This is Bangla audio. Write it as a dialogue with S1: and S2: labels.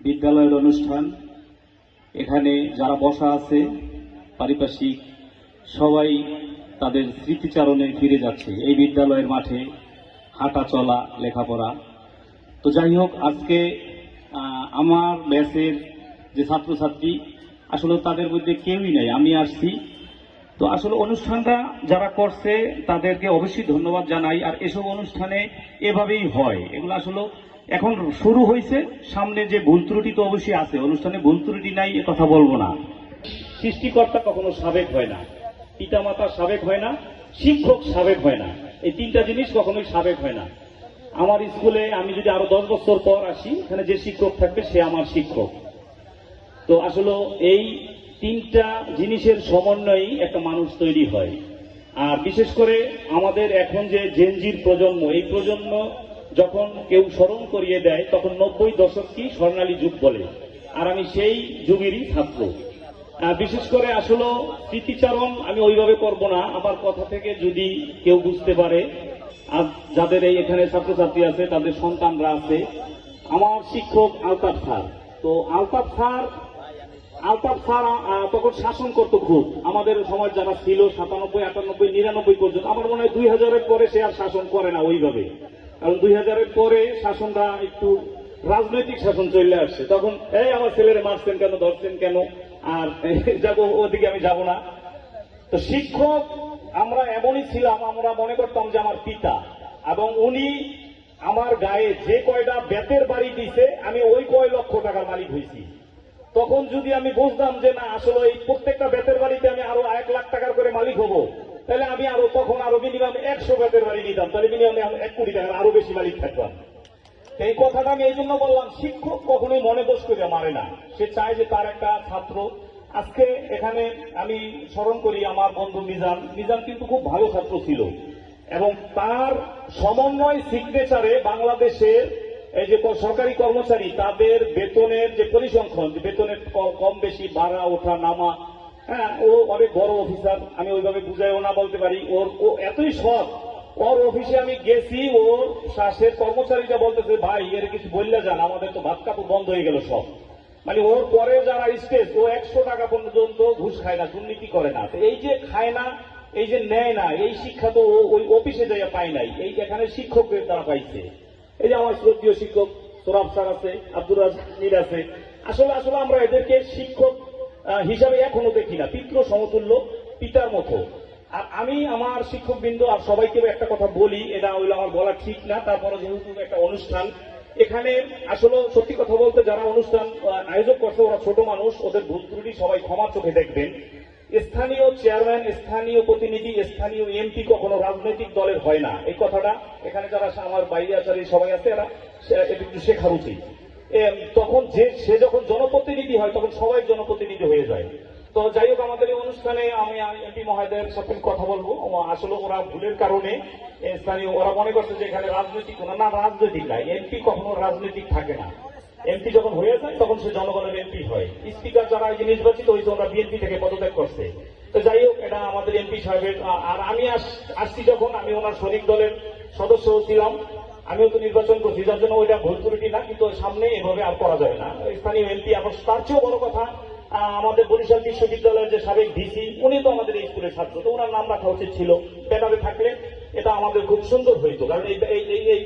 S1: বিদ্যালয়ের অনুষ্ঠান। এখানে যারা বসা আছে পারিপার্শ্বিক সবাই তাদের স্মৃতিচারণে ফিরে যাচ্ছে এই বিদ্যালয়ের মাঠে হাঁটা চলা লেখাপড়া। তো যাই হোক, আজকে আমার ব্যাচের যে ছাত্রছাত্রী আসলে তাদের মধ্যে কেউই নাই, আমি আসছি। তো আসলে অনুষ্ঠানটা যারা করছে তাদেরকে অবশ্যই ধন্যবাদ জানাই। আর এসব অনুষ্ঠানে এভাবেই হয়, এগুলো আসলে এখন শুরু হয়েছে, সামনে যে ভুল ত্রুটি তো অবশ্যই আছে, অনুষ্ঠানে ভুল ত্রুটি নাই এ কথা বলবো না। সৃষ্টিকর্তা কখনো সাবেক হয় না, পিতামাতা সাবেক হয় না, শিক্ষক সাবেক হয় না, এই তিনটা জিনিস কখনোই সাবেক হয় না। আমার স্কুলে আমি যদি আরো 10 বছর পর আসি, এখানে যে শিক্ষক থাকবে সে আমার শিক্ষক। তো আসলে এই তিনটা জিনিসের সমন্বয়েই একটা মানুষ তৈরি হয়। আর বিশেষ করে আমাদের এখন যে জেনজির প্রজন্ম, এই প্রজন্ম যখন কেউ স্মরণ করিয়ে দেয় তখন 90 দশকই স্বর্ণালী যুগ বলে, আর আমি সেই যুগেরই ছাত্র। বিশেষ করে আসলে স্মৃতিচারণ আমি ওইভাবে করব না, আমার কথা থেকে যদি কেউ বুঝতে পারে, আর যাদের এই এখানে ছাত্রছাত্রী আছে তাদের সন্তানরা আছে। আমার শিক্ষক আলতাফ স্যার, তো আলতাফ স্যার তখন শাসন করতো খুব, আমাদের সমাজ যারা ছিল 97, 98, 99 পর্যন্ত। আমার মনে হয় 2000-এর পরে সে আর শাসন করে না ওইভাবে, কারণ 2000-এর পরে শাসনটা একটু রাজনৈতিক শাসন চলে আসছে। তখন এই আমার ছেলেরে মারছেন কেন, ধরছেন কেন, আর যাবো ওদিকে আমি যাব না। তো শিক্ষক আমরা এমনই ছিলাম, আমরা মনে করতাম যে আমার পিতা, এবং উনি আমার গায়ে যে কয়টা বেতের বাড়ি দিছে আমি ওই কয় লক্ষ টাকার মালিক হয়েছি। তখন যদি আমি বুঝতাম যে না আসলে এই প্রত্যেকটা বেতের বাড়িতে আমি আরো 1 লাখ টাকার করে মালিক হব, তাহলে আমি তখন আরো মিনিমাম 100 বেতের বাড়ি নিতাম, তাহলে মিনিমাম 1 কোটি টাকার আরো বেশি মালিক থাকতাম। এই কথাটা আমি এই জন্য বললাম, শিক্ষক কখনোই মনে দোষ করে মারে না, সে চায় যে তার একটা ছাত্র। আজকে এখানে আমি স্মরণ করি আমার বন্ধু মিজান কিন্তু খুব ভালো ছাত্র ছিল, এবং তার সমন্বয় সিগনেচারে বাংলাদেশের এই যে সরকারি কর্মচারী তাদের বেতনের যে পরিসংখ্যান, বেতনের কম বেশি বাড়া ওঠা নামা, হ্যাঁ, ও অনেক বড় অফিসার, আমি ওইভাবে বুঝাইও না বলতে পারি। ও এতই সৎ, ওর অফিসে আমি গেছি, ওর শ্বাসের কর্মচারীরা বলতেছে ভাই এর কিছু বললে যান, আমাদের তো ভাত কাপড় বন্ধ হয়ে গেল সব। মানে ওর পরে যারা স্টেজ, ও 100 টাকা পর্যন্ত ঘুষ খায় না, দুর্নীতি করে না। তো এই যে খায় না, এই যে নেয় না, এই শিক্ষা তো ওই অফিসে যাইয়া পায় নাই, এই এখানে শিক্ষকদের দ্বারা পাইছে। এই যে আমার শ্রদ্ধীয় শিক্ষক সোরাব স্যার আছে, আব্দুর রাজ্জাক আছে, আসলে আমরা এদেরকে শিক্ষক হিসাবে এখনো দেখি না, পিতৃ সমতুল্য, পিতার মতো। আর আমি আমার শিক্ষকবৃন্দ আর সবাইকে একটা কথা বলি, এটা হইলো আমার বলা ঠিক না, তারপরে যেহেতু একটা অনুষ্ঠান এখানে, আসলে সত্যি কথা বলতে যারা অনুষ্ঠান আয়োজক করছে ওরা ছোট মানুষ, ওদের ভুল ত্রুটি সবাই ক্ষমার চোখে দেখবেন। স্থানীয় চেয়ারম্যান, স্থানীয় প্রতিনিধি, স্থানীয় এমপি কখনো রাজনৈতিক দলের হয় না, এই কথাটা এখানে যারা আমার বাইরে আচারী সবাই আছে এরা একটু শেখা উচিত। তখন সে যখন জনপ্রতিনিধি হয় তখন সবাই জনপ্রতিনিধি হয়ে যায়। তো যাই হোক, আমাদের এই অনুষ্ঠানে আমি এমপি মহোদয়ের সাথে কথা বলবো। আসলে ওরা ভুলের কারণে স্থানীয় ওরা মনে করছে যে এখানে রাজনৈতিক না, রাজনৈতিক নাই, এমপি কখনো রাজনৈতিক থাকে না। এমপি যখন হয়ে যায় তখন সে জনগণের এমপি হয়। স্পিকার যারা এই যে নির্বাচিত হয়েছে ওরা বিএনপি থেকে পদত্যাগ করছে। তো যাই হোক, এটা আমাদের এমপি সাহেবের। আর আমি আসছি যখন, আমি ওনার শরিক দলের সদস্য ছিলাম, আমিও তো নির্বাচন করছি, যার জন্য ওইটা ভুল ত্রুটি না, কিন্তু সামনে এভাবে আর করা যাবে না। স্থানীয় এমপি, আবার তার চেয়েও বড় কথা আমাদের বরিশাল বিশ্ববিদ্যালয়ের যে সাবেক ভিসি, উনি তো আমাদের এই স্কুলের ছাত্র, তো ওনার নাম রাখা উচিত ছিল। ব্যানারে থাকলে এটা আমাদের খুব সুন্দর হইতো, কারণ এই